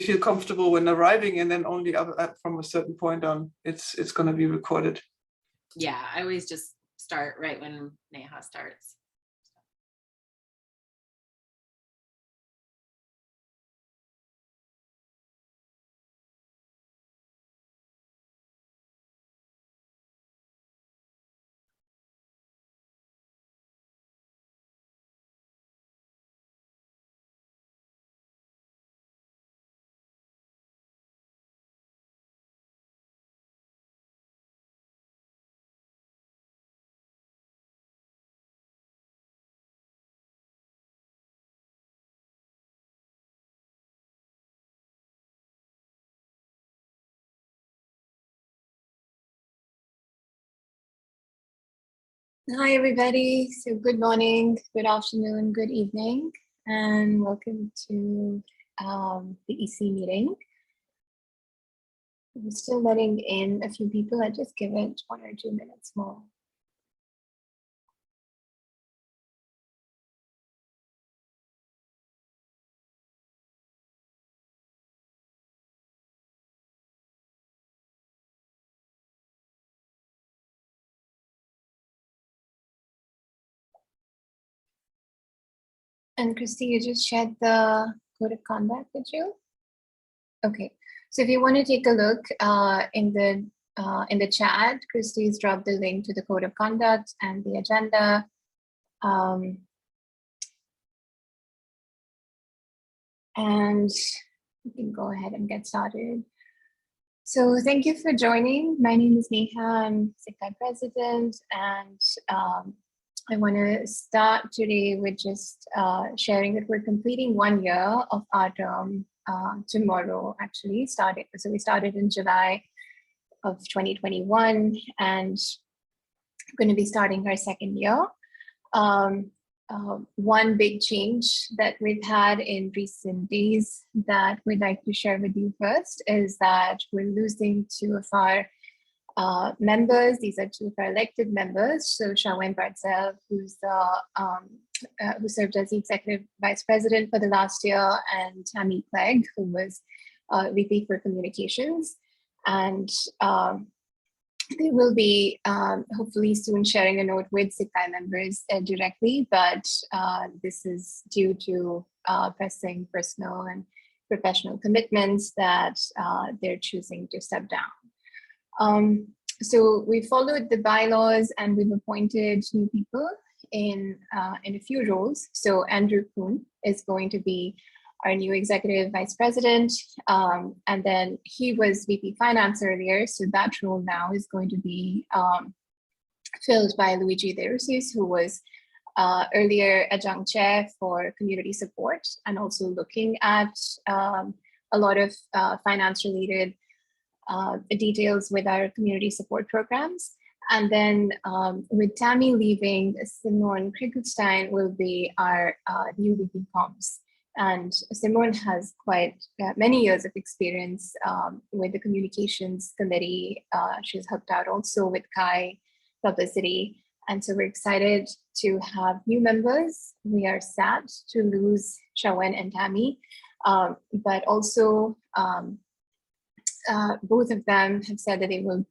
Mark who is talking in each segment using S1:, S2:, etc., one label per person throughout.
S1: feel comfortable when arriving, and then only from a certain point on, it's going to be recorded.
S2: Yeah, I always just start right when Neha starts.
S3: Hi, everybody. So good morning, good afternoon, good evening, and welcome to the EC meeting. I'm still letting in a few people. I just give it 1 or 2 minutes more. And Christy, you just shared the code of conduct, did you? Okay, so if you want to take a look in the chat, Christy's dropped the link to the code of conduct and the agenda. And we can go ahead and get started. So thank you for joining. My name is Neha, I'm Zika president, and I want to start today with just sharing that we're completing 1 year of our term tomorrow, actually. So we started in July of 2021, and we're going to be starting our 2nd year. One big change that we've had in recent days that we'd like to share with you first is that we're losing 2 of our members. These are 2 of our elected members. So Shawen Bartzel, who served as the executive vice president for the last year, and Tammy Clegg, who was VP for communications. And they will be hopefully soon sharing a note with Zika members directly, but this is due to pressing personal and professional commitments that they're choosing to step down. So we followed the bylaws and we've appointed new people in a few roles. So Andrew Kuhn is going to be our new executive vice president. And then he was VP finance earlier. So that role now is going to be filled by Luigi De Rusis, who was earlier adjunct chair for community support, and also looking at a lot of finance related details with our community support programs. And then with Tammy leaving, Simone Kriegelstein will be our new VP Comms. And Simone has quite many years of experience with the communications committee. She's helped out also with Kai publicity. And so we're excited to have new members. We are sad to lose Shawen and Tammy, but also both of them have said that they will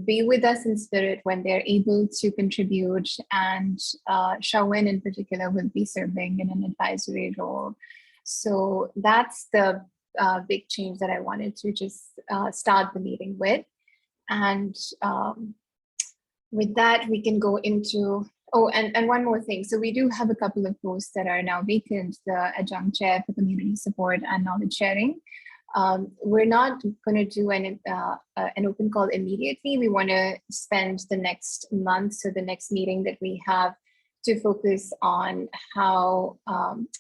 S3: be with us in spirit when they're able to contribute, and Shawen in particular will be serving in an advisory role. So that's the big change that I wanted to just start the meeting with. And with that, we can go into, oh, and one more thing. So we do have a couple of posts that are now vacant, the adjunct chair for community support and knowledge sharing. We're not going to do an open call immediately. We want to spend the next month, so the next meeting that we have, to focus on how,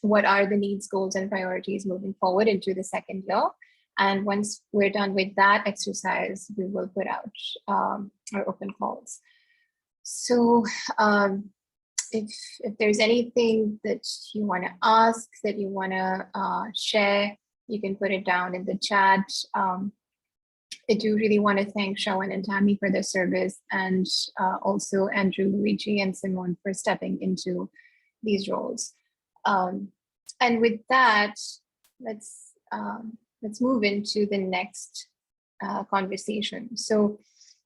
S3: what are the needs, goals, and priorities moving forward into the 2nd year. And once we're done with that exercise, we will put out our open calls. So if there's anything that you want to ask, that you want to share, you can put it down in the chat. I do really want to thank Shawen and Tammy for their service, and also Andrew, Luigi, and Simone for stepping into these roles. And with that, let's let's move into the next conversation. So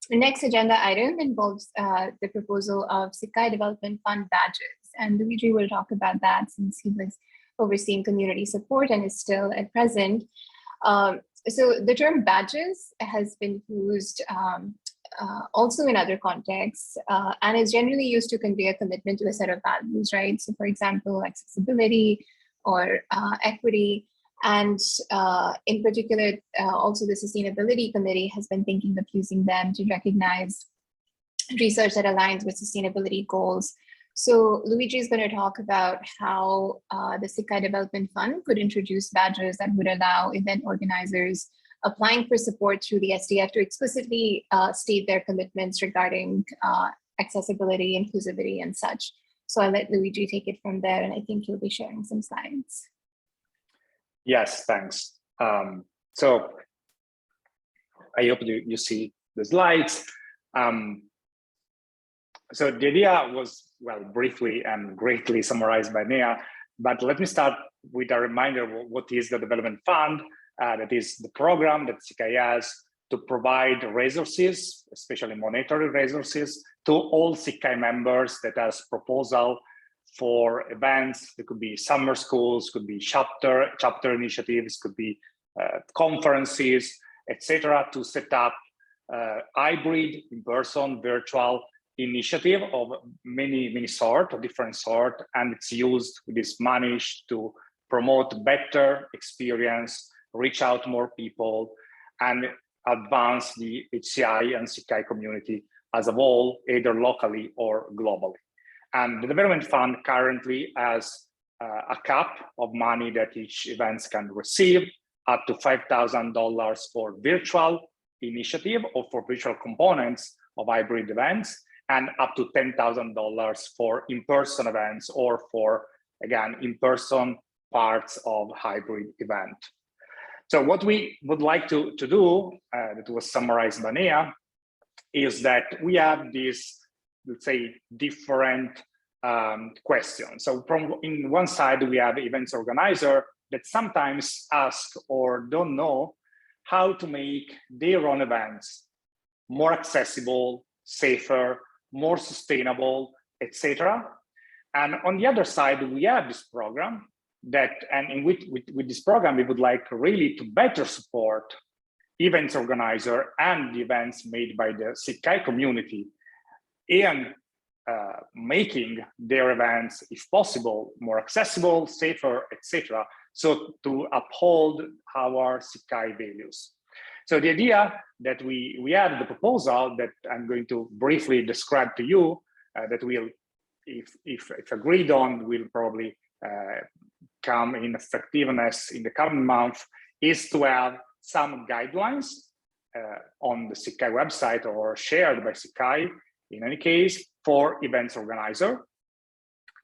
S3: the next agenda item involves the proposal of Sakai Development Fund badges. And Luigi will talk about that since he was overseeing community support and is still at present. So the term badges has been used also in other contexts and is generally used to convey a commitment to a set of values, right? So for example, accessibility or equity. And in particular, also the Sustainability Committee has been thinking of using them to recognize research that aligns with sustainability goals. So Luigi is going to talk about how the Sakai Development Fund could introduce badges that would allow event organizers applying for support through the SDF to explicitly state their commitments regarding accessibility, inclusivity, and such. So I'll let Luigi take it from there, and I think he'll be sharing some slides.
S4: Yes, thanks. So I hope you see the slides. So the idea was, well, briefly and greatly summarized by Nea, but let me start with a reminder of what is the Development Fund. That is the program that Sakai has to provide resources, especially monetary resources, to all Sakai members that has proposal for events. It could be summer schools, could be chapter initiatives, could be conferences, etc., to set up hybrid, in-person, virtual initiative of many different sort, and it's used, it is managed to promote better experience, reach out more people, and advance the HCI and Sakai community as a whole, either locally or globally. And the Development Fund currently has a cap of money that each events can receive, up to $5,000 for virtual initiative or for virtual components of hybrid events, and up to $10,000 for in-person events or for, again, in-person parts of hybrid event. So what we would like to do, that was summarized by Nea, is that we have this, let's say, different questions. So in one side, we have events organizer that sometimes ask or don't know how to make their own events more accessible, safer, more sustainable, etc. And on the other side, we have this program that, and with this program, we would like really to better support events organizer and the events made by the Sakai community in making their events, if possible, more accessible, safer, etc. So to uphold our Sakai values. So the idea that we had the proposal that I'm going to briefly describe to you, that will, if agreed on, will probably come in effectiveness in the coming month, is to have some guidelines on the Sakai website or shared by Sakai, in any case, for events organizer.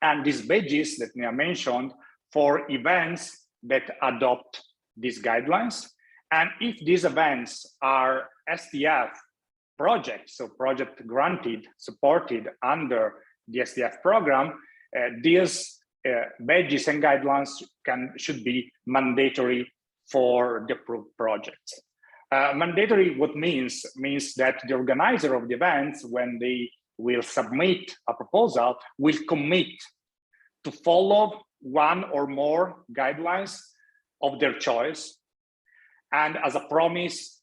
S4: And these badges that Nea mentioned for events that adopt these guidelines. And if these events are SDF projects, so project granted, supported under the SDF program, these badges and guidelines should be mandatory for the approved projects. Mandatory, what means that the organizer of the events, when they will submit a proposal, will commit to follow one or more guidelines of their choice, and as a promise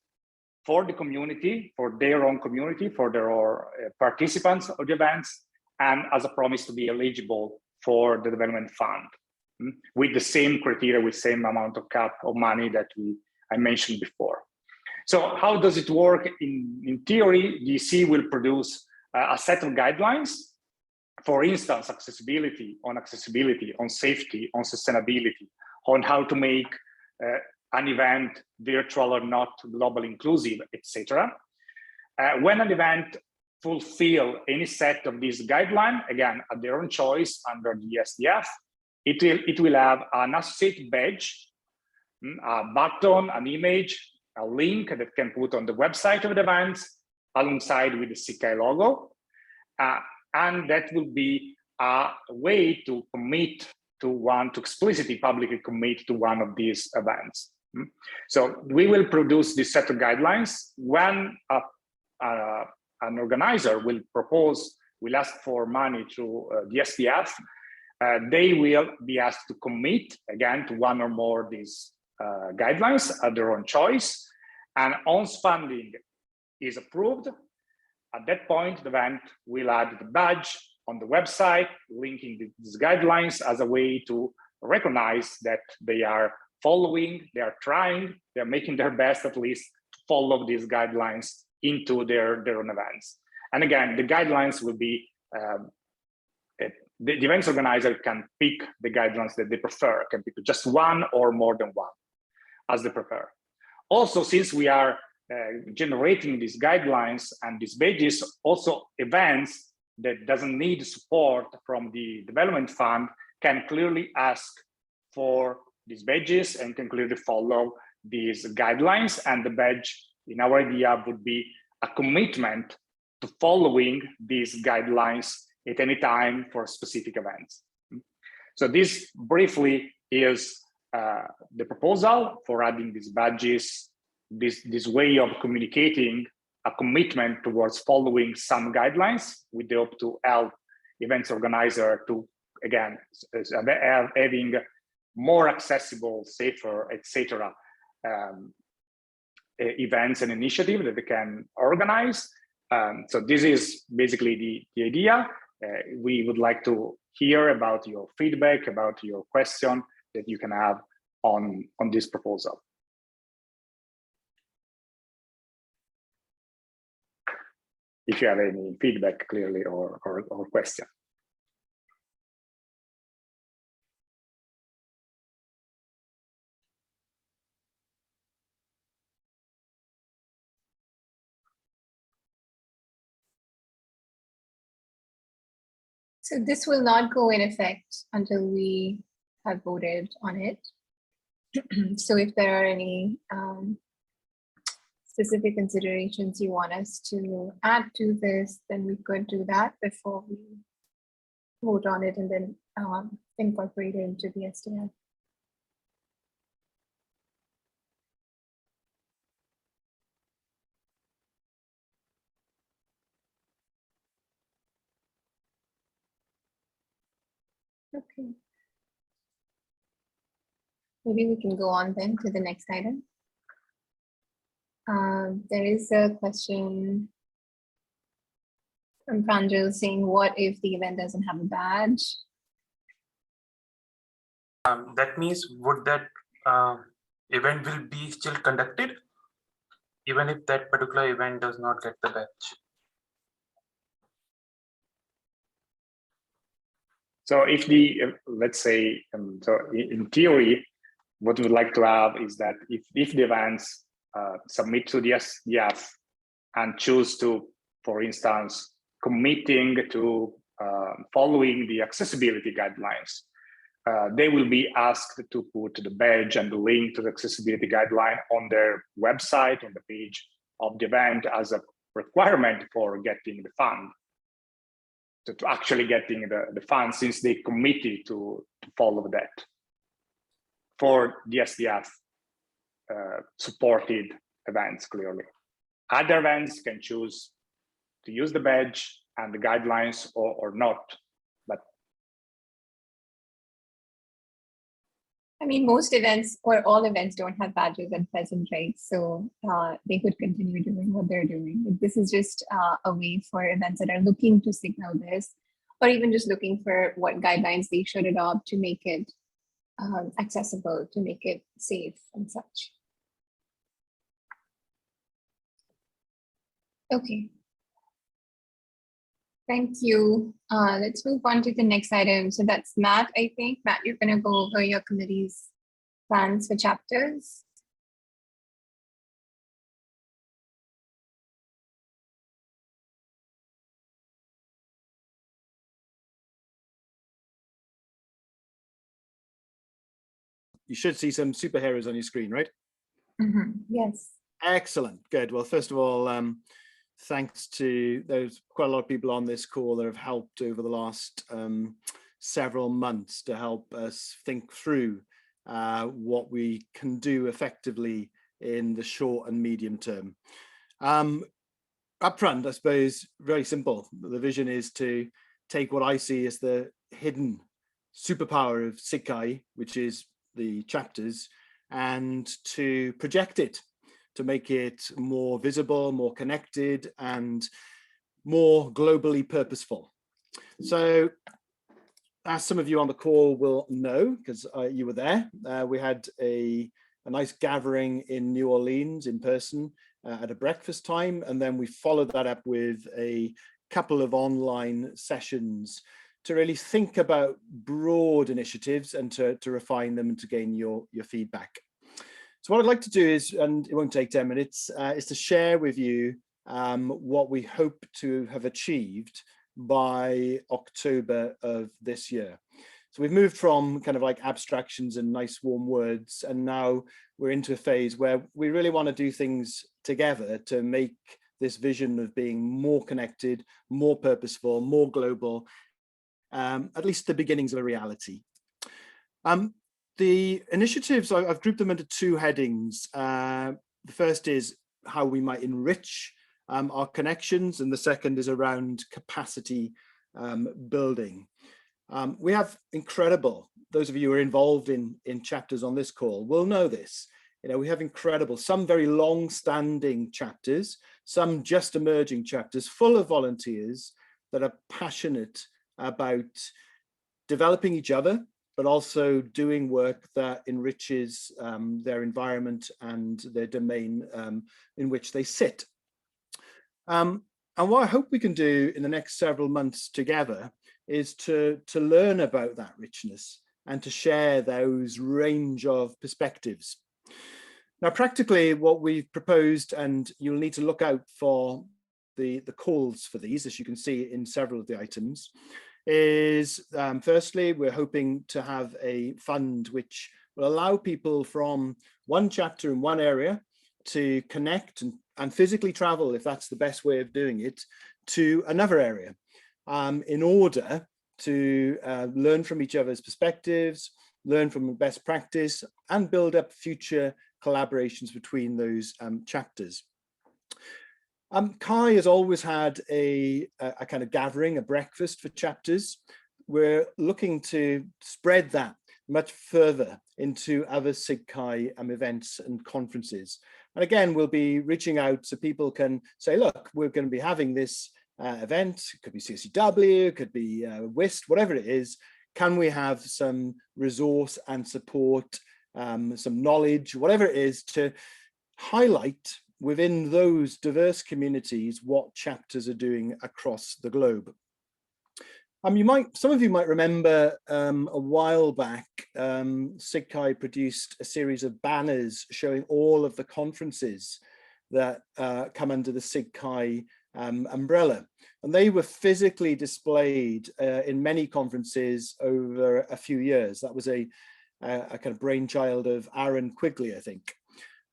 S4: for the community, for their own community, for their participants of the events, and as a promise to be eligible for the Development Fund, with the same criteria, with same amount of cap of money that I mentioned before. So how does it work? In theory, DC will produce a set of guidelines, for instance, accessibility, on safety, on sustainability, on how to make an event virtual or not, global inclusive, etc. When an event fulfill any set of these guidelines, again, at their own choice under the SDF, it will have an associated badge, a button, an image, a link that can put on the website of the events alongside with the Sakai logo. And that will be a way to commit to explicitly publicly commit to one of these events. So we will produce this set of guidelines when an organizer will ask for money through the SDF. They will be asked to commit again to one or more of these guidelines at their own choice. And once funding is approved, at that point, the event will add the badge on the website, linking these guidelines as a way to recognize that they are following, they are trying, they're making their best at least to follow these guidelines into their own events. And again, the guidelines will be, the events organizer can pick the guidelines that they prefer, can pick just one or more than one as they prefer. Also, since we are generating these guidelines and these badges, also events that doesn't need support from the development fund can clearly ask for these badges and can clearly follow these guidelines. And the badge, in our idea, would be a commitment to following these guidelines at any time for specific events. So this briefly is the proposal for adding these badges, this way of communicating a commitment towards following some guidelines with the hope to help events organizer to, again, having more accessible, safer, etc. Events and initiatives that they can organize. So this is basically the idea. We would like to hear about your feedback, about your question that you can have on this proposal. If you have any feedback, clearly, or question.
S3: So this will not go in effect until we have voted on it. So if there are any specific considerations you want us to add to this, then we could do that before we vote on it and then incorporate it into the SDF. Okay. Maybe we can go on then to the next item. There is a question from Pranjal saying, what if the event doesn't have a badge?
S5: That means would that event will be still conducted even if that particular event does not get the badge?
S4: So if let's say, so in theory, what we would like to have is that if the events submit to the SDF and choose to, for instance, committing to following the accessibility guidelines, they will be asked to put the badge and the link to the accessibility guideline on their website, on the page of the event as a requirement for getting the fund. To actually getting the funds, since they committed to follow that for the SDF supported events, clearly. Other events can choose to use the badge and the guidelines or not. But
S3: I mean, most events or all events don't have badges at present, right? So they could continue doing what they're doing. This is just a way for events that are looking to signal this, or even just looking for what guidelines they should adopt to make it accessible, to make it safe and such. Okay. Thank you. Let's move on to the next item. So that's Matt, I think. Matt, you're going to go over your committee's plans for chapters.
S6: You should see some superheroes on your screen, right?
S3: Mm-hmm. Yes.
S6: Excellent. Good. Well, first of all, thanks to there's quite a lot of people on this call that have helped over the last several months to help us think through what we can do effectively in the short and medium term. Upfront, I suppose, very simple. The vision is to take what I see as the hidden superpower of Sakai, which is the chapters, and to project it, to make it more visible, more connected, and more globally purposeful. So, as some of you on the call will know, because you were there, we had a nice gathering in New Orleans in person at a breakfast time, and then we followed that up with a couple of online sessions to really think about broad initiatives and to refine them and to gain your feedback. So what I'd like to do is, and it won't take 10 minutes, is to share with you what we hope to have achieved by October of this year. So we've moved from kind of like abstractions and nice warm words, and now we're into a phase where we really want to do things together to make this vision of being more connected, more purposeful, more global, at least the beginnings of a reality. The initiatives, I've grouped them into two headings. The first is how we might enrich our connections, and the second is around capacity building. We have incredible, those of you who are involved in chapters on this call will know this. You know, we have incredible, some very long-standing chapters, some just emerging chapters full of volunteers that are passionate about developing each other, but also doing work that enriches their environment and their domain in which they sit. And what I hope we can do in the next several months together is to learn about that richness and to share those range of perspectives. Now, practically what we've proposed, and you'll need to look out for the calls for these, as you can see in several of the items, is firstly, we're hoping to have a fund which will allow people from one chapter in one area to connect and physically travel, if that's the best way of doing it, to another area in order to learn from each other's perspectives, learn from best practice, and build up future collaborations between those chapters. CHI has always had a kind of gathering, a breakfast for chapters. We're looking to spread that much further into other SIG-CHI events and conferences. And again, we'll be reaching out so people can say, look, we're going to be having this event. It could be CSCW, it could be WIST, whatever it is. Can we have some resource and support, some knowledge, whatever it is, to highlight within those diverse communities what chapters are doing across the globe. Some of you might remember a while back, SIG-CHI produced a series of banners showing all of the conferences that come under the SIG-CHI umbrella. And they were physically displayed in many conferences over a few years. That was a kind of brainchild of Aaron Quigley, I think.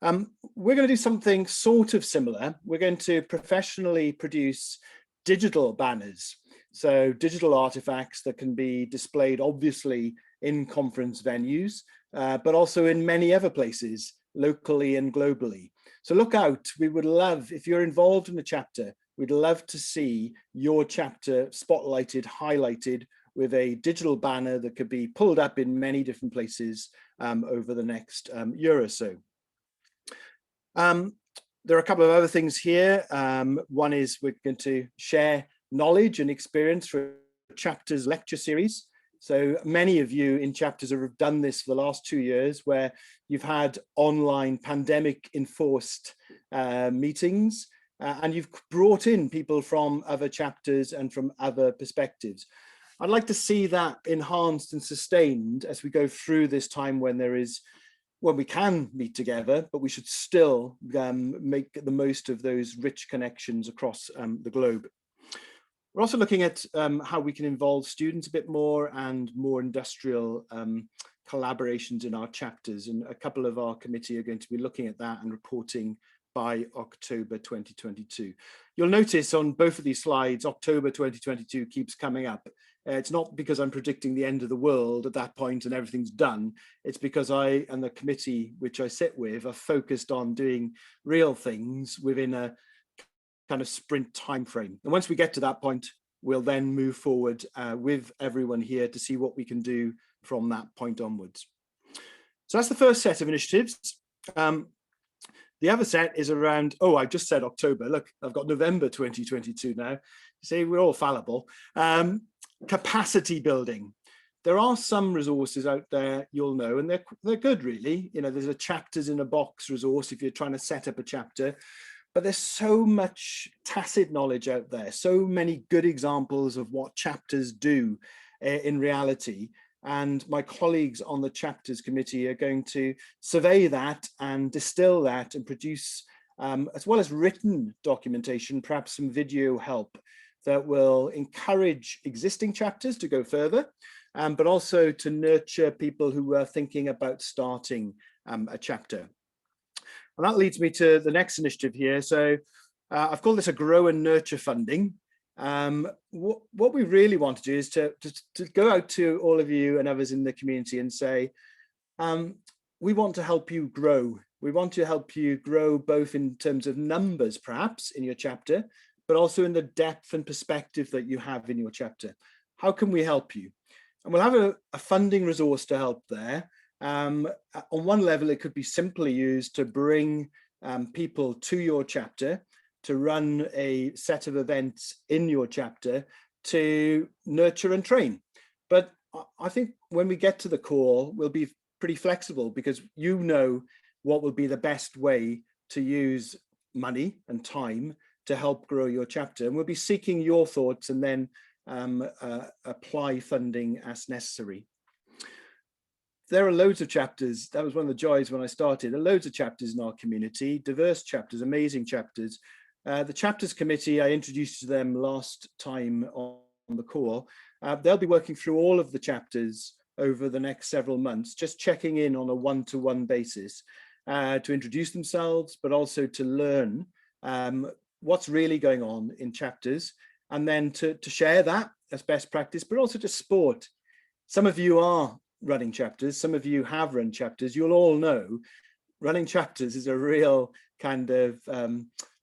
S6: We're going to do something sort of similar. We're going to professionally produce digital banners. So digital artifacts that can be displayed obviously in conference venues, but also in many other places, locally and globally. So look out, we would love, if you're involved in the chapter, we'd love to see your chapter spotlighted, highlighted with a digital banner that could be pulled up in many different places over the next year or so. There are a couple of other things here. One is we're going to share knowledge and experience for chapters lecture series. So many of you in chapters have done this for the last 2 years, where you've had online pandemic enforced meetings, and you've brought in people from other chapters and from other perspectives. I'd like to see that enhanced and sustained as we go through this time when we can meet together, but we should still make the most of those rich connections across the globe. We're also looking at how we can involve students a bit more and more industrial collaborations in our chapters. And a couple of our committee are going to be looking at that and reporting by October 2022. You'll notice on both of these slides, October 2022 keeps coming up. It's not because I'm predicting the end of the world at that point and everything's done. It's because I and the committee which I sit with are focused on doing real things within a kind of sprint time frame. And once we get to that point, we'll then move forward with everyone here to see what we can do from that point onwards. So that's the first set of initiatives. The other set is around, oh, I just said October. Look, I've got November 2022 now. See, we're all fallible. Capacity building. There are some resources out there, you'll know, and they're good, really. You know, there's a chapters in a box resource if you're trying to set up a chapter, but there's so much tacit knowledge out there, so many good examples of what chapters do in reality. And my colleagues on the chapters committee are going to survey that and distill that and produce, as well as written documentation, perhaps some video help that will encourage existing chapters to go further, but also to nurture people who are thinking about starting a chapter. And that leads me to the next initiative here. So I've called this a grow and nurture funding. What we really want to do is to go out to all of you and others in the community and say, we want to help you grow. We want to help you grow both in terms of numbers, perhaps, in your chapter, but also in the depth and perspective that you have in your chapter. How can we help you? And we'll have a funding resource to help there. On one level, it could be simply used to bring people to your chapter, to run a set of events in your chapter to nurture and train. But I think when we get to the core, we'll be pretty flexible because you know what will be the best way to use money and time to help grow your chapter. And we'll be seeking your thoughts and then apply funding as necessary. There are loads of chapters. That was one of the joys when I started. There are loads of chapters in our community, diverse chapters, amazing chapters. The chapters committee, I introduced to them last time on the call. They'll be working through all of the chapters over the next several months, just checking in on a one-to-one basis to introduce themselves, but also to learn what's really going on in chapters, and then to share that as best practice, but also to support. Some of you are running chapters, some of you have run chapters. You'll all know running chapters is a real kind of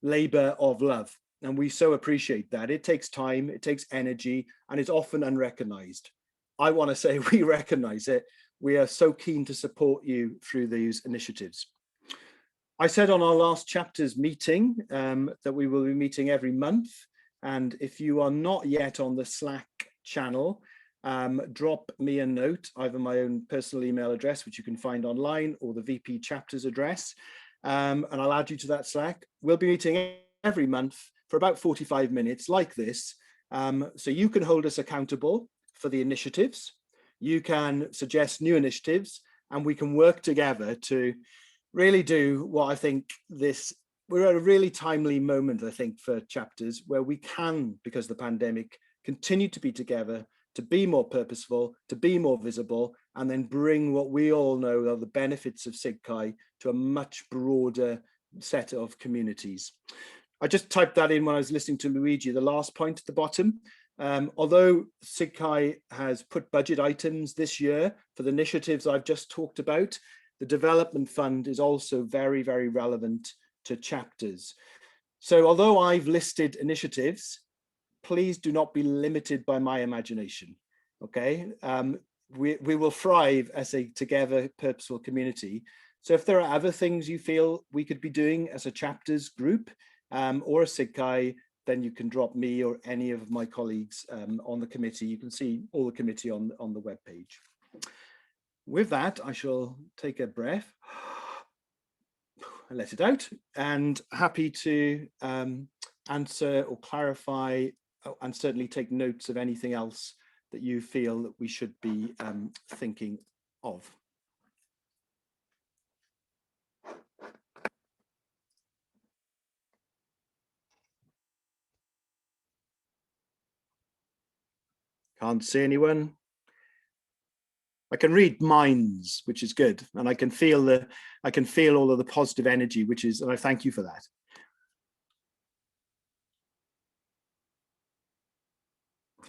S6: labor of love, and we so appreciate that. It takes time, it takes energy, and it's often unrecognized. I want to say we recognize it. We are so keen to support you through these initiatives. I said on our last chapters meeting that we will be meeting every month, and if you are not yet on the Slack channel, drop me a note, either my own personal email address, which you can find online, or the VP chapters address, and I'll add you to that Slack. We'll be meeting every month for about 45 minutes like this, so you can hold us accountable for the initiatives. You can suggest new initiatives, and we can work together to really do what I think we're at a really timely moment, I think, for chapters where we can, because of the pandemic, continue to be together, to be more purposeful, to be more visible, and then bring what we all know are the benefits of SIGCHI to a much broader set of communities. I just typed that in when I was listening to Luigi, the last point at the bottom. Although SIGCHI has put budget items this year for the initiatives I've just talked about, the development fund is also very, very relevant to chapters. So although I've listed initiatives, please do not be limited by my imagination, okay? We will thrive as a together purposeful community. So if there are other things you feel we could be doing as a chapters group or a SIGCHI, then you can drop me or any of my colleagues on the committee. You can see all the committee on the webpage. With that, I shall take a breath, let it out, and happy to answer or clarify and certainly take notes of anything else that you feel that we should be thinking of. Can't see anyone. I can read minds, which is good, and I can feel all of the positive energy, which is, and I thank you for that.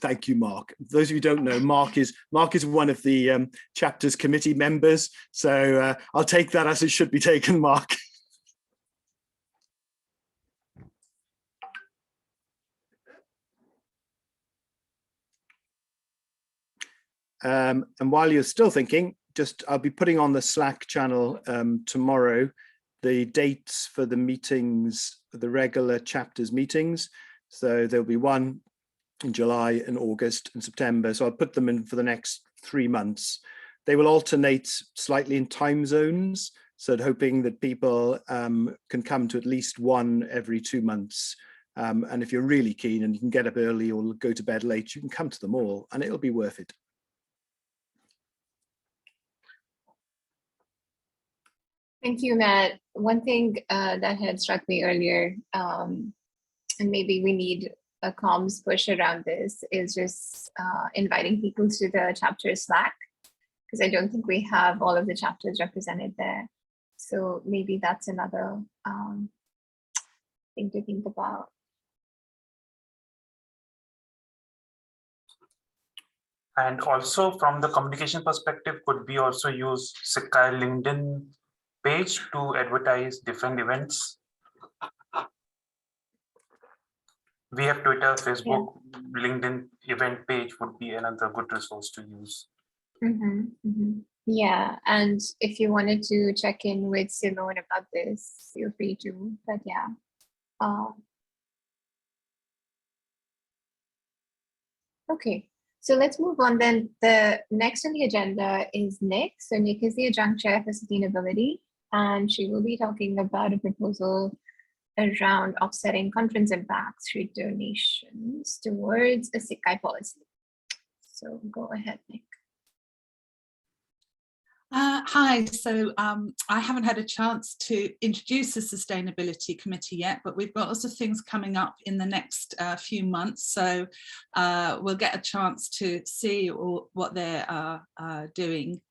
S6: Thank you, Mark. Those of you who don't know, Mark is one of the chapter's committee members. So I'll take that as it should be taken, Mark. And while you're still thinking, I'll be putting on the Slack channel tomorrow the dates for the meetings, the regular chapters meetings. So there'll be one in July and August and September. So I'll put them in for the next 3 months. They will alternate slightly in time zones. So hoping that people can come to at least one every 2 months. And if you're really keen and you can get up early or go to bed late, you can come to them all and it'll be worth it.
S3: Thank you, Matt. One thing that had struck me earlier, and maybe we need a comms push around this, is just inviting people to the chapter Slack, because I don't think we have all of the chapters represented there. So maybe that's another thing to think about.
S5: And also from the communication perspective, could we also use Sakai LinkedIn page to advertise different events? We have Twitter, Facebook, LinkedIn event page would be another good resource to use.
S3: Yeah, and if you wanted to check in with Simone about this, feel free to, but yeah. Okay, so let's move on then. The next on the agenda is Nick. So Nick is the Adjunct Chair for Sustainability, and she will be talking about a proposal around offsetting conference impacts through donations towards a Sakai policy. So go ahead, Nick.
S7: Hi, so I haven't had a chance to introduce the Sustainability Committee yet, but we've got lots of things coming up in the next few months. So we'll get a chance to see what they're doing.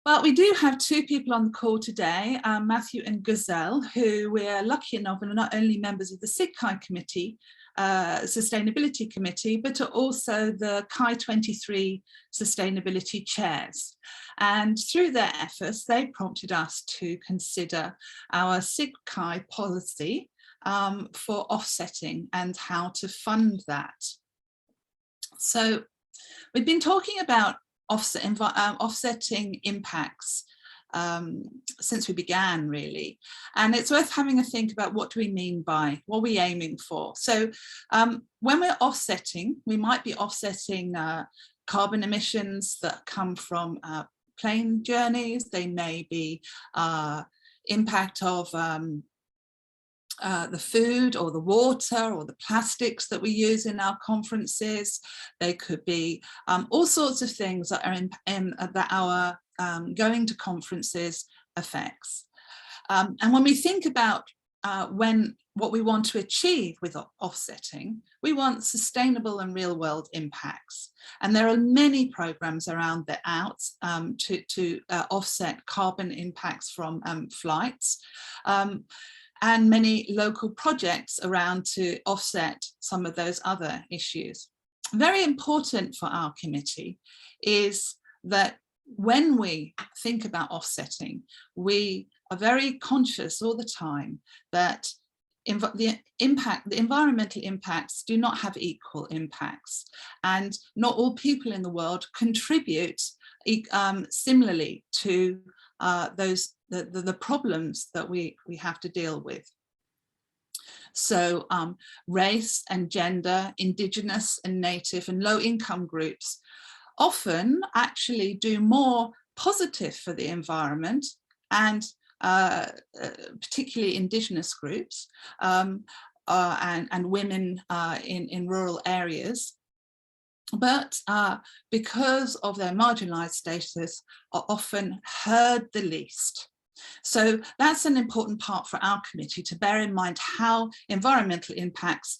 S7: But we do have 2 people on the call today, Matthew and Gazelle, who we're lucky enough are not only members of the Sakai Committee, Sustainability Committee, but are also the CHI 23 Sustainability Chairs. And through their efforts, they prompted us to consider our Sakai policy for offsetting and how to fund that. So we've been talking about offsetting impacts since we began, really, and it's worth having a think about what do we mean by, what are we aiming for. So when we're offsetting, we might be offsetting carbon emissions that come from plane journeys. They may be impact of the food or the water or the plastics that we use in our conferences. They could be all sorts of things that are that our going to conferences affects. And when we think about what we want to achieve with offsetting, we want sustainable and real world impacts. And there are many programs around to offset carbon impacts from flights. And many local projects around to offset some of those other issues. Very important for our committee is that when we think about offsetting, we are very conscious all the time that the environmental impacts do not have equal impacts, and not all people in the world contribute similarly to the problems that we have to deal with. So race and gender, indigenous and native and low income groups often actually do more positive for the environment, and particularly indigenous groups and women in rural areas. But because of their marginalized status, are often heard the least. So that's an important part for our committee, to bear in mind how environmental impacts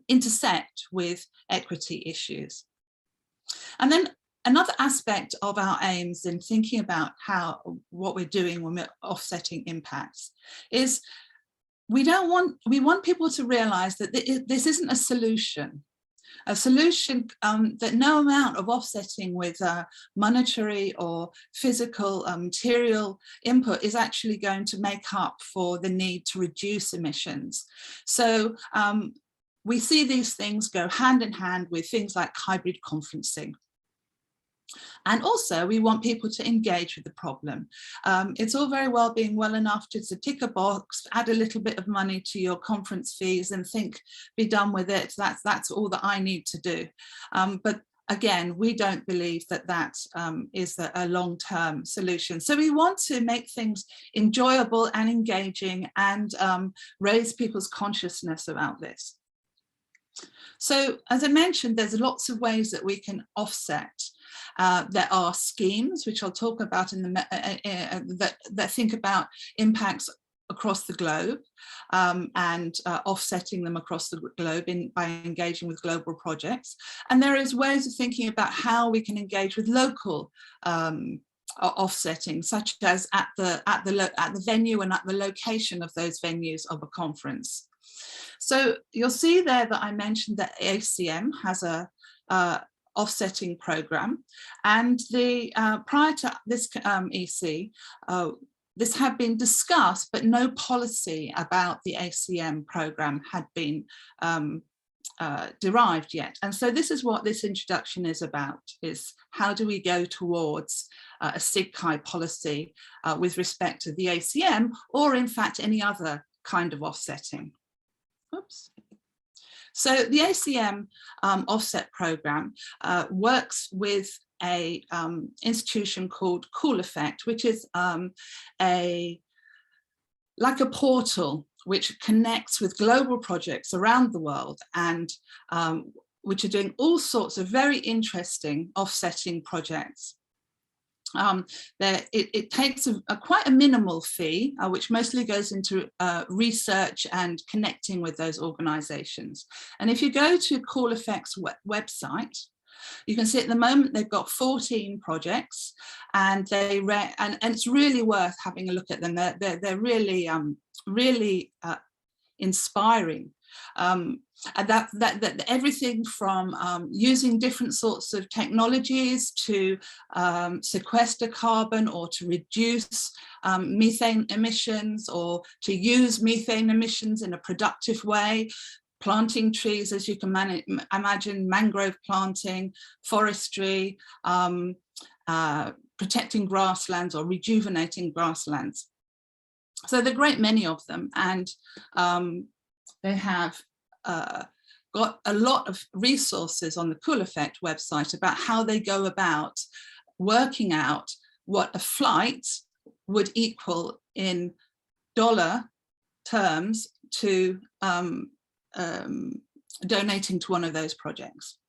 S7: intersect with equity issues. And then another aspect of our aims in thinking about what we're doing when we're offsetting impacts is we want people to realize that this isn't a solution. a solution that no amount of offsetting with monetary or physical material input is actually going to make up for the need to reduce emissions. So we see these things go hand in hand with things like hybrid conferencing. And also we want people to engage with the problem. It's all very well being well enough to tick a box, add a little bit of money to your conference fees and think, be done with it. That's all that I need to do. But again, we don't believe that that is a long-term solution. So we want to make things enjoyable and engaging and raise people's consciousness about this. So as I mentioned, there's lots of ways that we can offset. There are schemes, which I'll talk about in the that think about impacts across the globe and offsetting them across the globe by engaging with global projects. And there is ways of thinking about how we can engage with local offsetting, such as at the venue and at the location of those venues of a conference. So you'll see there that I mentioned that Acm has a offsetting program, and the prior to this EC, this had been discussed, but no policy about the Acm program had been derived yet. And so this is what this introduction is about, is how do we go towards a SIGCHI policy with respect to the Acm, or in fact any other kind of offsetting. Oops. So the Acm Offset Program works with a institution called Cool Effect, which is like a portal which connects with global projects around the world, and which are doing all sorts of very interesting offsetting projects. It takes quite a minimal fee, which mostly goes into research and connecting with those organizations. And if you go to Cool Effect's website, you can see at the moment they've got 14 projects, and and it's really worth having a look at them. They're really really inspiring. And that everything from using different sorts of technologies to sequester carbon, or to reduce methane emissions, or to use methane emissions in a productive way, planting trees, as you can imagine, mangrove planting, forestry, protecting grasslands or rejuvenating grasslands. So there are a great many of them, and they have got a lot of resources on the Cool Effect website about how they go about working out what a flight would equal in dollar terms to donating to one of those projects.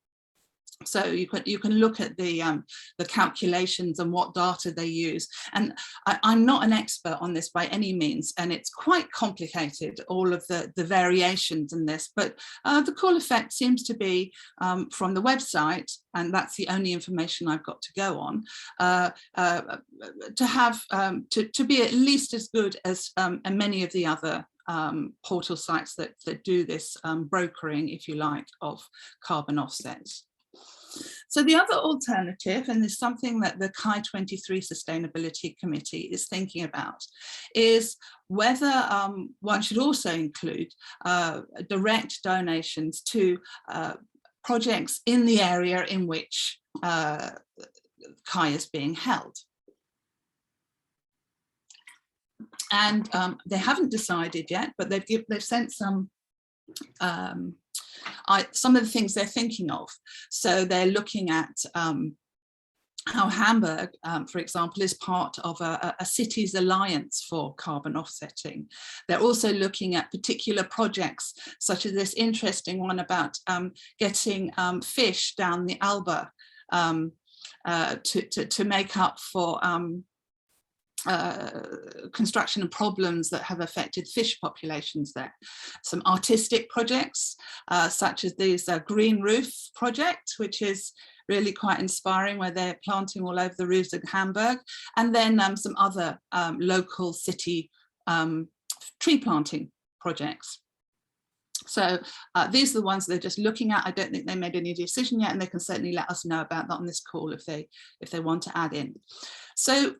S7: So you can look at the calculations and what data they use. And I'm not an expert on this by any means, and it's quite complicated, all of the variations in this. But the Cool Effect seems to be from the website, and that's the only information I've got to go on, to be at least as good as many of the other portal sites that do this brokering, if you like, of carbon offsets. So the other alternative, and is something that the CHI 23 Sustainability Committee is thinking about, is whether one should also include direct donations to projects in the area in which CHI is being held. And they haven't decided yet, but they've sent some of the things they're thinking of. So they're looking at how Hamburg, for example, is part of a city's alliance for carbon offsetting. They're also looking at particular projects, such as this interesting one about getting fish down the Elbe to make up for construction and problems that have affected fish populations there. Some artistic projects, such as these Green Roof project, which is really quite inspiring, where they're planting all over the roofs of Hamburg, and then some other local city tree planting projects. So these are the ones they're just looking at. I don't think they made any decision yet, and they can certainly let us know about that on this call if they want to add in. So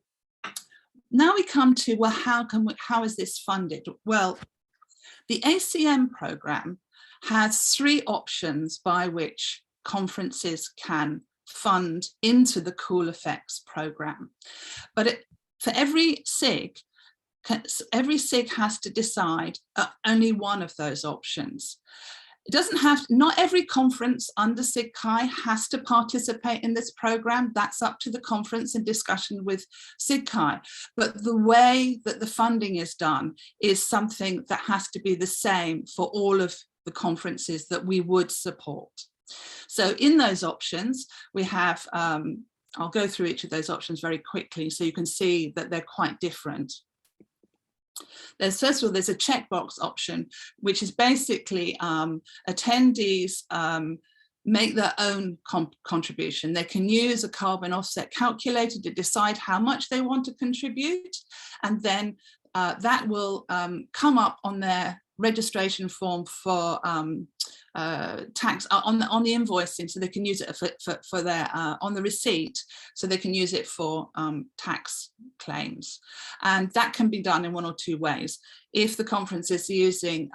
S7: now we come to, well, how is this funded? Well, the ACM program has 3 options by which conferences can fund into the Cool Effects program. But for every SIG has to decide only one of those options. It doesn't have, not every conference under SIGCHI has to participate in this program. That's up to the conference in discussion with SIGCHI. But the way that the funding is done is something that has to be the same for all of the conferences that we would support. So in those options, we have, I'll go through each of those options very quickly so you can see that they're quite different. First of all, there's a checkbox option, which is basically attendees make their own contribution. They can use a carbon offset calculator to decide how much they want to contribute, and then that will come up on their registration form for tax on the invoicing, so they can use it for their on the receipt, so they can use it for tax claims. And that can be done in 1 or 2 ways. If the conference is using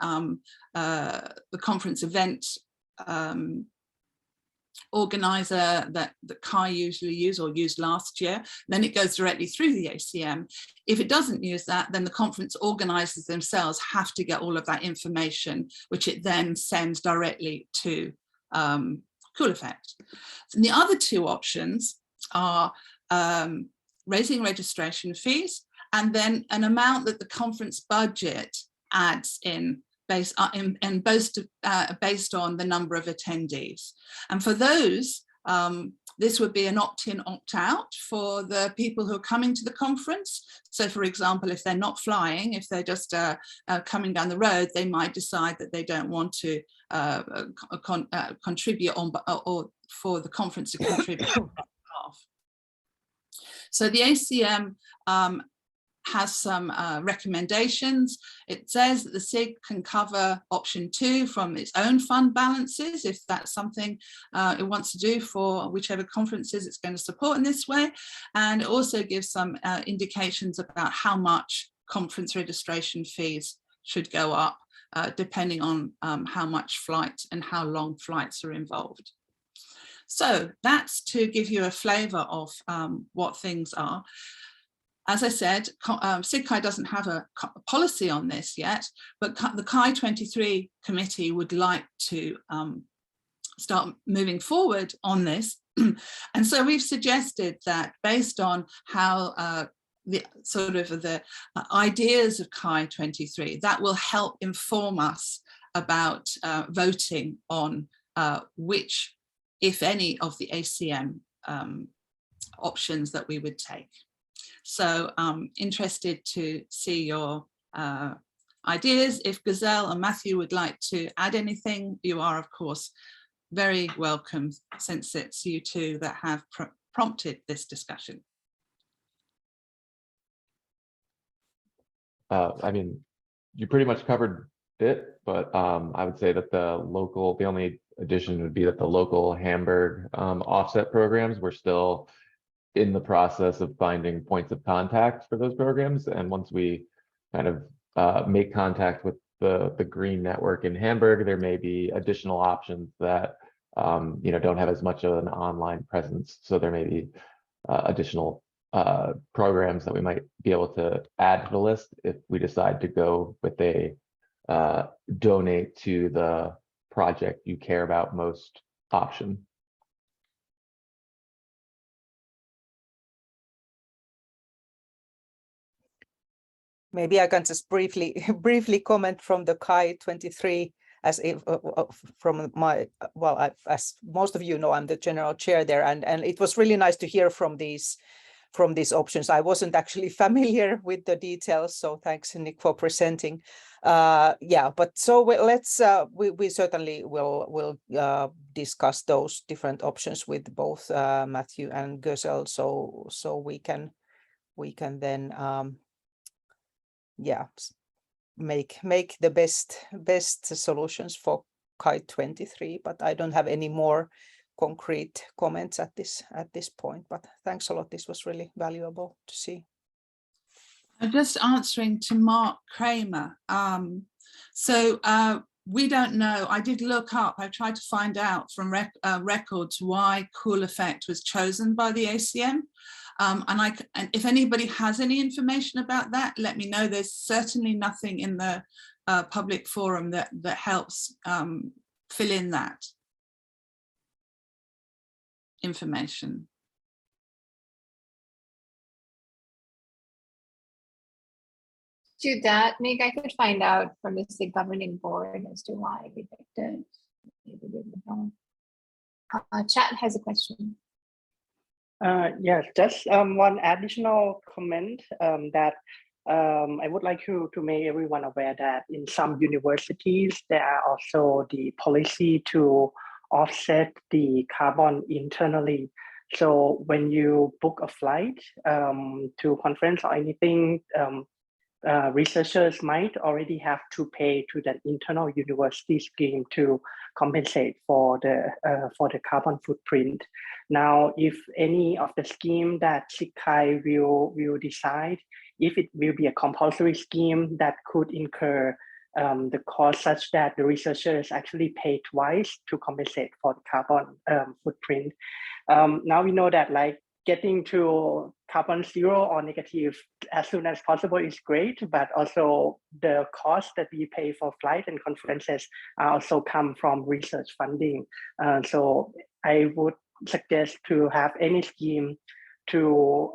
S7: the conference event organizer that CHI usually use or used last year, then it goes directly through the ACM. If it doesn't use that, then the conference organizers themselves have to get all of that information, which it then sends directly to Cool Effect. And the other 2 options are raising registration fees, and then an amount that the conference budget adds in based on the number of attendees. And for those, this would be an opt-in, opt-out for the people who are coming to the conference. So for example, if they're not flying, if they're just coming down the road, they might decide that they don't want to contribute or for the conference to contribute on behalf. So the ACM has some recommendations. It says that the SIG can cover option 2 from its own fund balances, if that's something it wants to do for whichever conferences it's going to support in this way. And it also gives some indications about how much conference registration fees should go up, depending on how much flight and how long flights are involved. So that's to give you a flavour of what things are. As I said, SIGCHI doesn't have a policy on this yet, but the CHI 23 committee would like to start moving forward on this. And so we've suggested that based on how the sort of the ideas of CHI 23, that will help inform us about voting on which, if any, of the ACM options that we would take. So I'm interested to see your ideas. If Gazelle and Matthew would like to add anything, you are, of course, very welcome, since it's you two that have prompted this discussion.
S8: I mean, you pretty much covered it, but I would say that the only addition would be that the local Hamburg offset programs, we're still in the process of finding points of contact for those programs. And once we kind of make contact with the green network in Hamburg, there may be additional options that don't have as much of an online presence. So there may be additional programs that we might be able to add to the list if we decide to go with a donate to the project you care about most option.
S9: Maybe I can just briefly comment from the CHI 23, as if from my, well, as most of you know, I'm the general chair there, and it was really nice to hear from these options. I wasn't actually familiar with the details, so thanks, Nick, for presenting. Yeah, but so let's we certainly will discuss those different options with both Matthew and Gazelle, so we can then yeah, make the best solutions for KITE 23. But I don't have any more concrete comments at this point. But thanks a lot. This was really valuable to see.
S7: I'm just answering to Mark Kramer. We don't know. I did look up. I tried to find out from records why cool effect was chosen by the ACM. And if anybody has any information about that, let me know. There's certainly nothing in the public forum that helps fill in that information.
S3: To that, Meg, I could find out from the SIG governing board as to why they picked it. Maybe they would know. Chat has a question.
S10: Yes, just one additional comment that I would like to make everyone aware that in some universities, there are also the policy to offset the carbon internally. So when you book a flight to conference or anything, researchers might already have to pay to that internal university scheme to compensate for the carbon footprint. Now, if any of the scheme that SIGCHI will decide, if it will be a compulsory scheme that could incur the cost such that the researchers actually pay twice to compensate for the carbon footprint. Now we know that like getting to carbon zero or negative as soon as possible is great, but also the cost that we pay for flight and conferences also come from research funding. So I would suggest to have any scheme to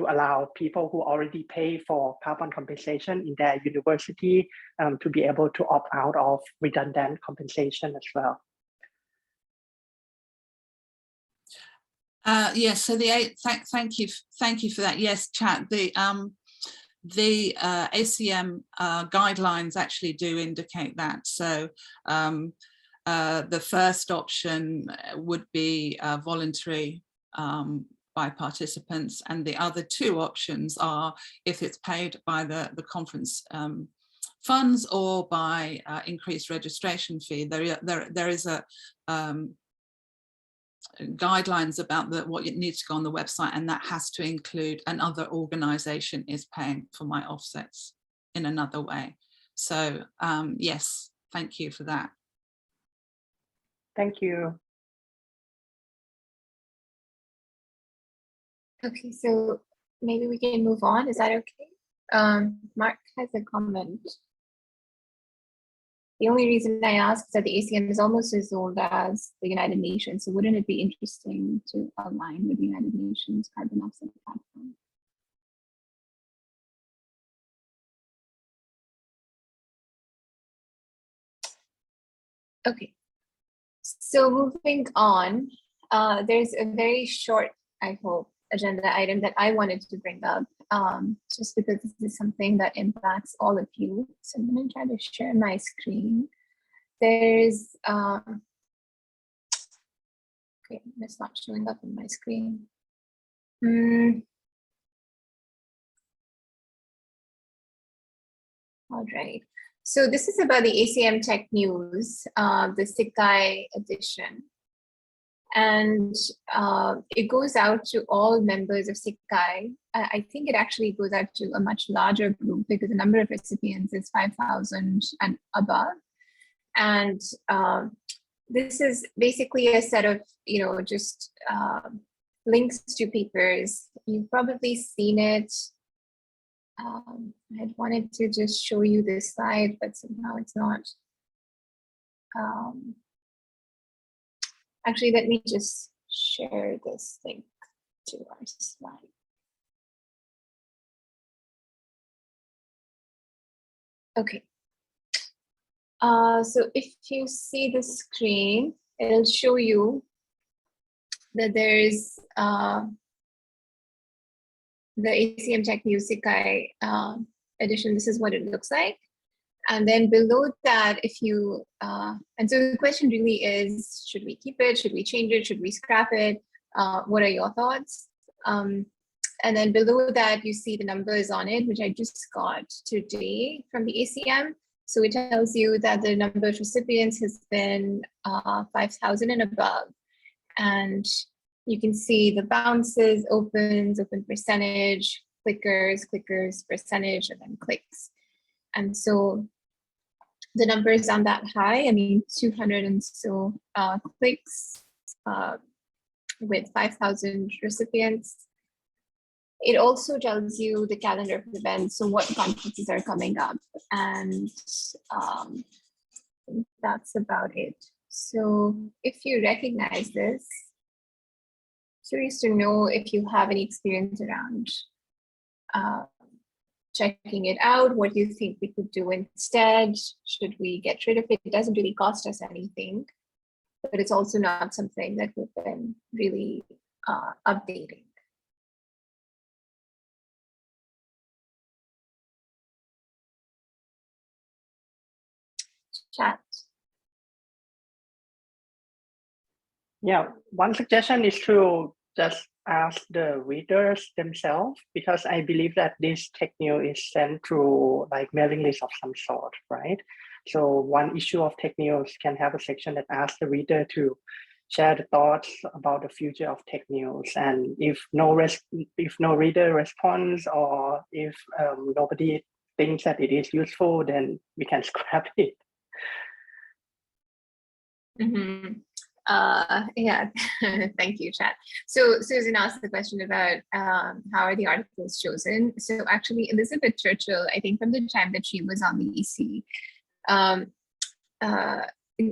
S10: allow people who already pay for carbon compensation in their university to be able to opt out of redundant compensation as well.
S7: Yes, so thank you for that. Yes, chat. The ACM guidelines actually do indicate that. So the first option would be voluntary by participants, and the other two options are if it's paid by the conference funds or by increased registration fee. There is a guidelines about what needs to go on the website, and that has to include another organization is paying for my offsets in another way. So yes, thank you for that.
S10: Thank you.
S3: Okay, so maybe we can move on. Is that okay? Mark has a comment. The only reason I ask is that the ACM is almost as old as the United Nations. So wouldn't it be interesting to align with the United Nations carbon offset platform? Okay, so moving on, there's a very short, I hope, agenda item that I wanted to bring up, just because this is something that impacts all of you. So I'm going to try to share my screen. There's, okay, it's not showing up on my screen. All right. So this is about the Acm Tech news, the SIGCHI edition. And it goes out to all members of SIGCHI. I think it actually goes out to a much larger group because the number of recipients is 5,000 and above. And this is basically a set of, just links to papers. You've probably seen it. I wanted to just show you this slide, but somehow it's not. Actually, let me just share this link to our slide. Okay. So if you see the screen, it'll show you that there's the Acm Tech News SIGCHI edition. This is what it looks like. And then below that, if you, and so the question really is, should we keep it? Should we change it? Should we scrap it? What are your thoughts? And then below that, you see the numbers on it, which I just got today from the ACM. So it tells you that the number of recipients has been 5,000 and above. And you can see the bounces, opens, open percentage, clickers, percentage, and then clicks. And so the numbers aren't that high. I mean, 200 and so clicks with 5,000 recipients. It also tells you the calendar of events, so what conferences are coming up, and that's about it. So if you recognize this, curious to know if you have any experience around checking it out, what you think we could do instead. Should we get rid of it? It doesn't really cost us anything, but it's also not something that we've been really updating. Chat.
S10: Yeah, one suggestion is to just ask the readers themselves, because I believe that this tech news is sent through like mailing list of some sort, right? So one issue of tech news can have a section that asks the reader to share the thoughts about the future of tech news. And if no reader responds, or if nobody thinks that it is useful, then we can scrap it.
S3: Mm-hmm. Yeah, thank you, Chat. So Susan asked the question about how are the articles chosen. So actually, Elizabeth Churchill, I think from the time that she was on the EC,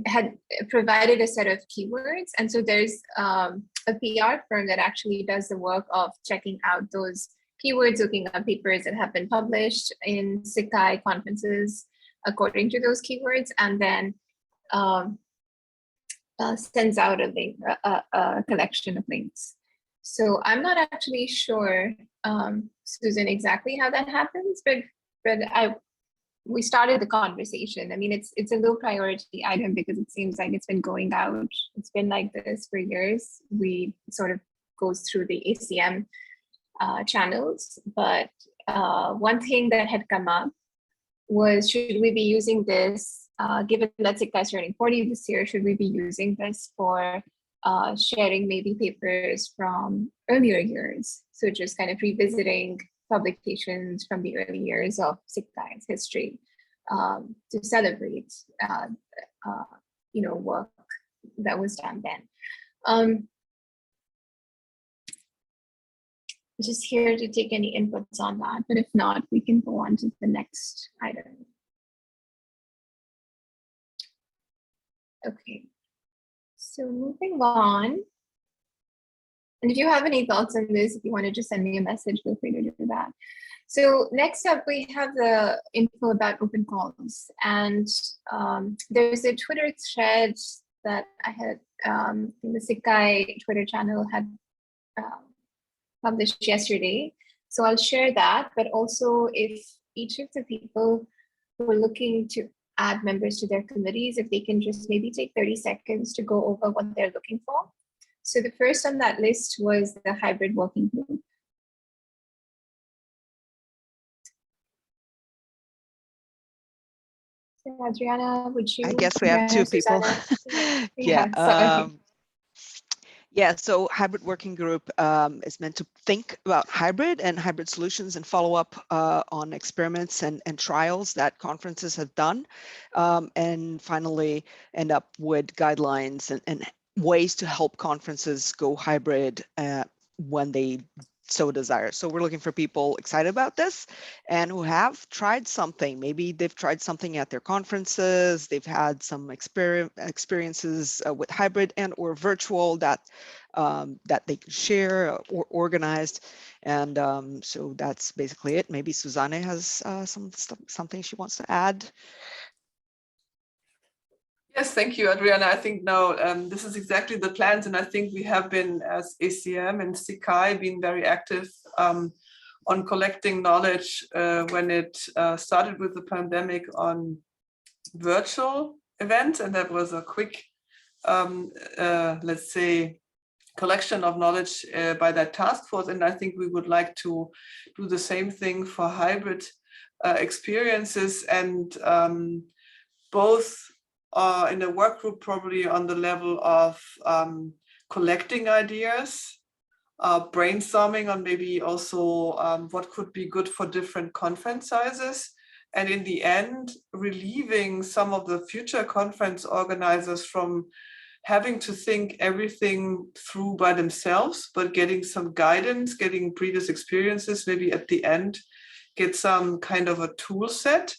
S3: had provided a set of keywords. And so there's a PR firm that actually does the work of checking out those keywords, looking up papers that have been published in Zika conferences according to those keywords, and then sends out a link, a collection of links. So I'm not actually sure, Susan, exactly how that happens, but we started the conversation. I mean, it's a low priority item because it seems like it's been going out. It's been like this for years. We sort of goes through the ACM channels, but one thing that had come up was, should we be using this, given that Zika is turning 40 this year, should we be using this for sharing maybe papers from earlier years? So just kind of revisiting publications from the early years of Zika's history to celebrate, work that was done then. Just here to take any inputs on that, but if not, we can go on to the next item. Okay, so moving on. And if you have any thoughts on this, if you want to just send me a message, feel free to do that. So next up, we have the info about open calls. And there's a Twitter thread that I had in the Zika Twitter channel had published yesterday. So I'll share that, but also if each of the people who are looking to add members to their committees, if they can just maybe take 30 seconds to go over what they're looking for. So the first on that list was the hybrid working group. So Adriana, would you?
S9: I guess we have two people. Yeah, so hybrid working group is meant to think about hybrid and hybrid solutions and follow up on experiments and trials that conferences have done. And finally, end up with guidelines and ways to help conferences go hybrid when they so desire. So we're looking for people excited about this and who have tried something. Maybe they've tried something at their conferences, they've had some experiences with hybrid and or virtual that they can share or organized. And so that's basically it. Maybe Susanne has something she wants to add.
S1: Yes, thank you, Adriana. I think now this is exactly the plans, and I think we have been, as ACM and Zika, been very active on collecting knowledge when it started with the pandemic on virtual events, and that was a quick, let's say, collection of knowledge by that task force. And I think we would like to do the same thing for hybrid experiences, and both in a work group, probably on the level of collecting ideas, brainstorming on maybe also what could be good for different conference sizes. And in the end, relieving some of the future conference organizers from having to think everything through by themselves, but getting some guidance, getting previous experiences, maybe at the end, get some kind of a tool set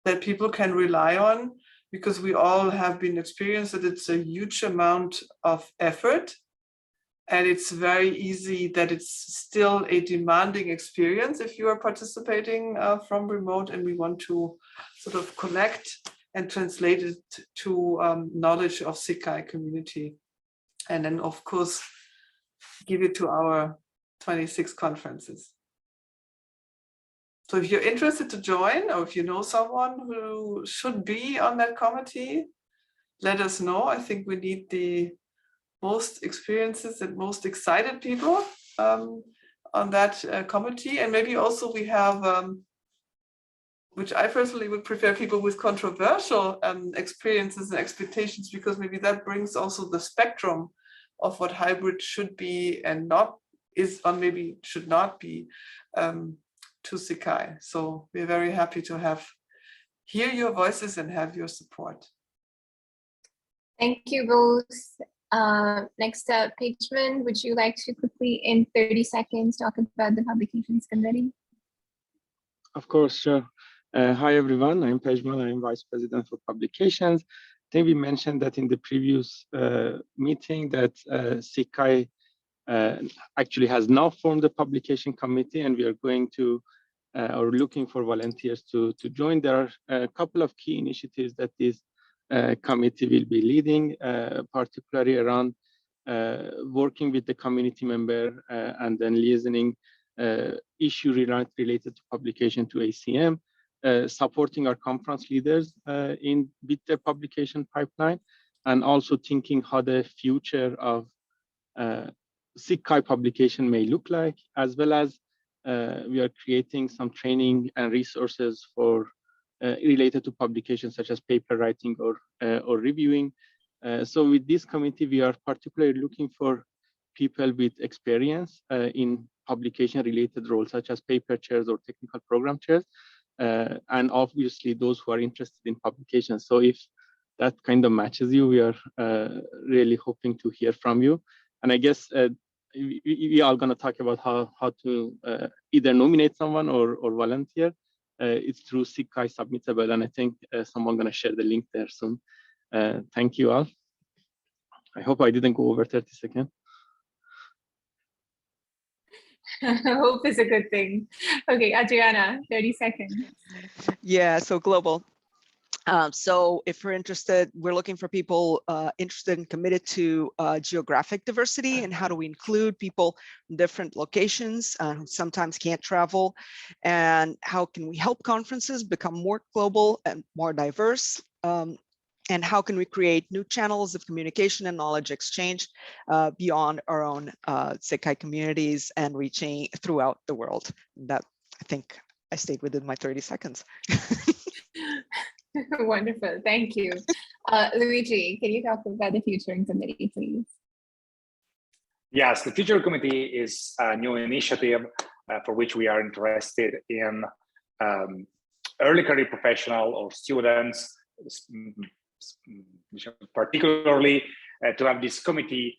S1: that people can rely on, because we all have been experienced that it's a huge amount of effort. And it's very easy that it's still a demanding experience if you are participating from remote, and we want to sort of connect and translate it to knowledge of Zikai community. And then, of course, give it to our 26 conferences. So if you're interested to join, or if you know someone who should be on that committee, let us know. I think we need the most experiences and most excited people on that committee. And maybe also we have, which I personally would prefer, people with controversial experiences and expectations, because maybe that brings also the spectrum of what hybrid should be and not is, or maybe should not be, to Zikai. So we're very happy to hear your voices and have your support.
S3: Thank you both. Next up, Pejman, would you like to quickly, in 30 seconds, talk about the Publications Committee?
S11: Of course, sure. Hi, everyone. I'm Pejman. I'm Vice President for Publications. I think we mentioned that in the previous meeting that Zikai actually has now formed the Publication Committee, and we are going to, or looking for volunteers to join. There are a couple of key initiatives that this committee will be leading, particularly around working with the community member and then liaising issue related to publication to ACM, supporting our conference leaders with their publication pipeline, and also thinking how the future of Zikai publication may look like, as well as we are creating some training and resources for related to publications such as paper writing or reviewing. So with this committee, we are particularly looking for people with experience in publication related roles such as paper chairs or technical program chairs, and obviously those who are interested in publications. So if that kind of matches you, we are really hoping to hear from you. And I guess we are going to talk about how to either nominate someone or volunteer. It's through Zikai Submittable, and I think someone's going to share the link there soon. Thank you all. I hope I didn't go over 30 seconds.
S3: Hope is a good thing. Okay, Adriana, 30 seconds.
S12: Yeah, so global. So if we're interested, we're looking for people interested and committed to geographic diversity, and how do we include people from different locations who sometimes can't travel, and how can we help conferences become more global and more diverse, and how can we create new channels of communication and knowledge exchange beyond our own Zikai communities and reaching throughout the world. That, I think I stayed within my 30 seconds.
S3: Wonderful, thank you. Luigi, can you talk about the Futuring Committee, please?
S4: Yes, the Future Committee is a new initiative for which we are interested in early career professional or students, particularly to have this committee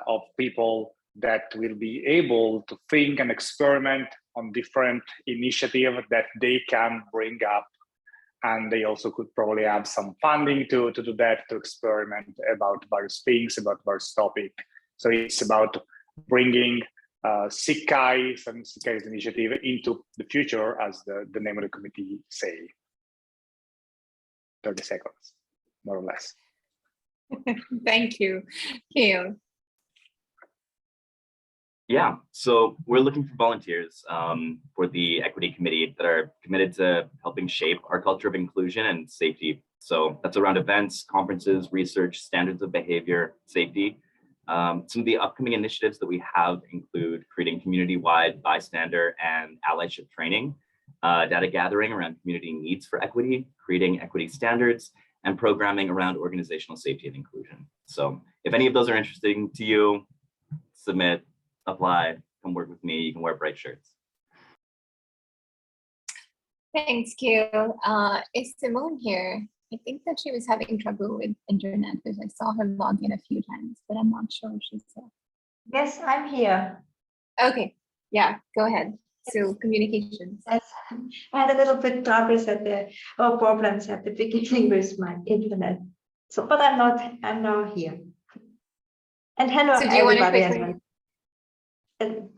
S4: of people that will be able to think and experiment on different initiatives that they can bring up. And they also could probably have some funding to do that, to experiment about various things, about various topics. So it's about bringing Zikai and Zikai's initiative into the future, as the name of the committee say. 30 seconds, more or less.
S3: Thank you. Kale.
S13: Yeah, so we're looking for volunteers for the Equity Committee that are committed to helping shape our culture of inclusion and safety. So that's around events, conferences, research, standards of behavior, safety. Some of the upcoming initiatives that we have include creating community-wide bystander and allyship training, data gathering around community needs for equity, creating equity standards, and programming around organizational safety and inclusion. So if any of those are interesting to you, submit, apply, come work with me. You can wear bright shirts.
S3: Thanks, Q. Is Simone here? I think that she was having trouble with internet because I saw her log in a few times, but I'm not sure if she's here.
S14: Yes, I'm here.
S3: Okay, yeah, go ahead. So communications.
S14: Yes. I had a little bit problems at the beginning with my internet. So, but I'm now here. And hello,
S3: So do you
S14: everybody.
S3: want to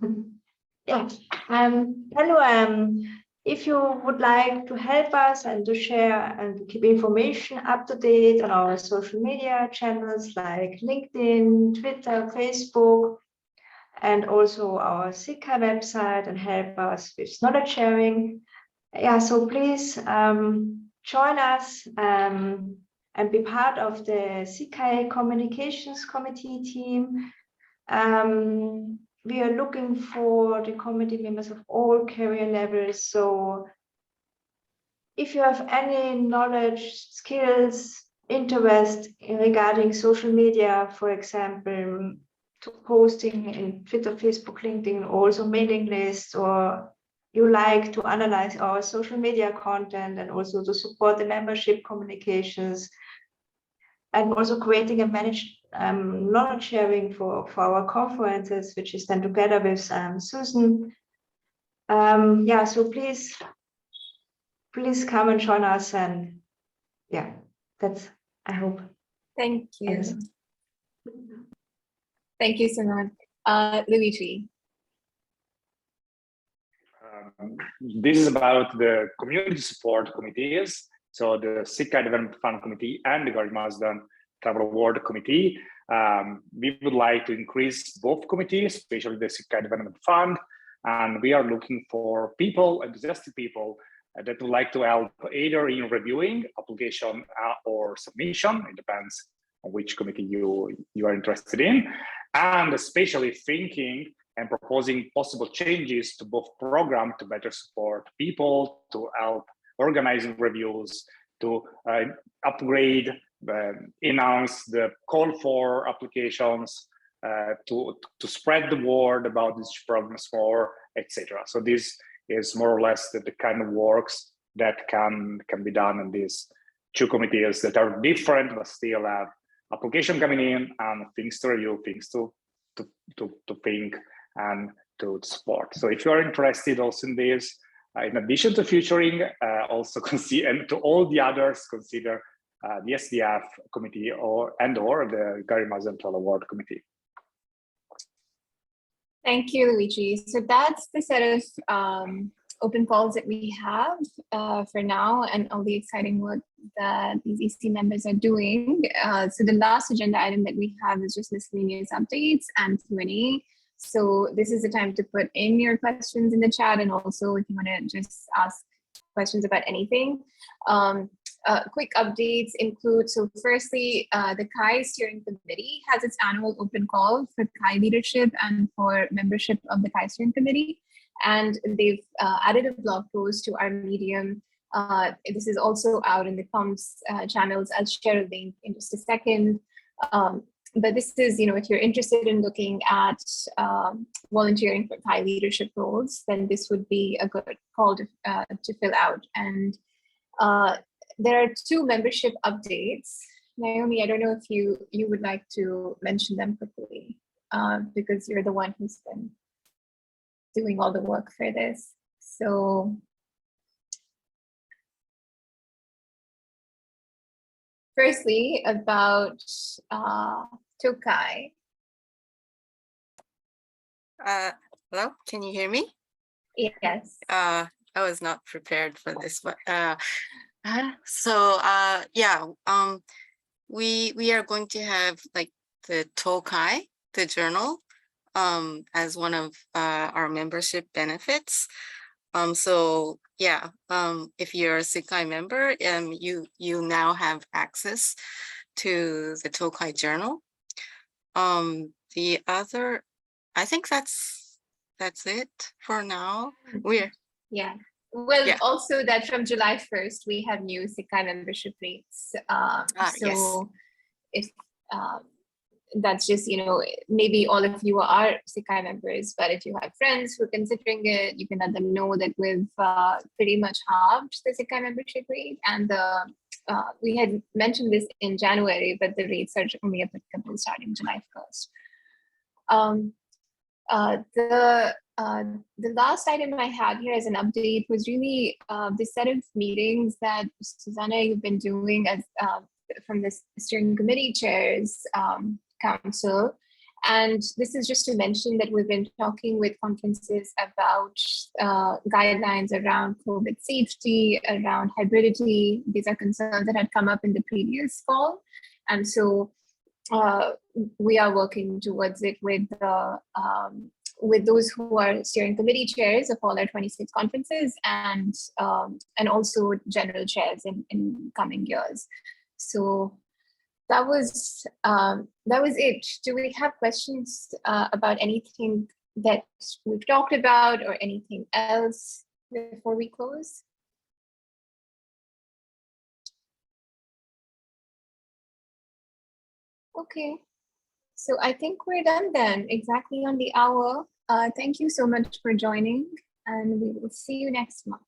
S14: Yeah. Hello. If you would like to help us and to share and to keep information up to date on our social media channels like LinkedIn, Twitter, Facebook, and also our Zika website, and help us with knowledge sharing. Yeah, so please join us and be part of the Zika Communications Committee team. We are looking for the committee members of all career levels. So if you have any knowledge, skills, interest regarding social media, for example, to posting in Twitter, Facebook, LinkedIn, also mailing lists, or you like to analyze our social media content and also to support the membership communications, and also creating and manage knowledge sharing for our conferences, which is done together with Susan. Yeah, so please come and join us, and yeah, that's, I hope.
S3: Thank you.
S14: Yes.
S3: Thank you, Simone. Luigi.
S4: This is about the community support committees. So the Zika Development Fund Committee and the Gary Marsden Travel Award Committee. We would like to increase both committees, especially the Zika Development Fund. And we are looking for people, enthusiastic people, that would like to help either in reviewing application or submission. It depends on which committee you are interested in. And especially thinking and proposing possible changes to both programs to better support people, to help organizing reviews, to upgrade, enhance the call for applications, to spread the word about these programs more, etc. So this is more or less the kind of works that can be done in these two committees that are different but still have application coming in and things to review, things to think and to support. So if you are interested also in this, in addition to featuring, also consider, and to all the others, consider the SDF committee or the Gary Marsden Award Committee.
S3: Thank you, Luigi. So that's the set of open calls that we have for now, and all the exciting work that these EC members are doing. So the last agenda item that we have is just miscellaneous updates and Q&A. So this is the time to put in your questions in the chat, and also if you want to just ask questions about anything. Quick updates include, so firstly, the CHI Steering Committee has its annual open call for CHI leadership and for membership of the CHI Steering Committee. And they've added a blog post to our Medium. This is also out in the comms channels. I'll share a link in just a second. But this is, if you're interested in looking at volunteering for CHI leadership roles, then this would be a good call to fill out. And there are 2 membership updates. Naomi, I don't know if you would like to mention them quickly, because you're the one who's been doing all the work for this. So firstly, about Tokai.
S15: Hello, can you hear me?
S3: Yes.
S15: I was not prepared for this one. We are going to have like the Tokai, the journal, as one of our membership benefits. If you're a Zika member, you now have access to the Tokai journal. the other, I think that's it for now. We're
S3: Yeah. Well,
S15: Yeah.
S3: also that from July 1st, we have new Sakai membership rates.
S15: Yes.
S3: So if that's just, maybe all of you are Sakai members, but if you have friends who are considering it, you can let them know that we've pretty much halved the Sakai membership rate. And we had mentioned this in January, but the rates are only applicable starting July 1st. The last item I had here as an update was really the set of meetings that Susanna, you've been doing as from the steering committee chairs council. And this is just to mention that we've been talking with conferences about guidelines around COVID safety, around hybridity. These are concerns that had come up in the previous call. And so we are working towards it with those who are steering committee chairs of all our 26 conferences and also general chairs in coming years. So that was it. Do we have questions about anything that we've talked about or anything else before we close? Okay, so I think we're done then, exactly on the hour. Thank you so much for joining, and we will see you next month.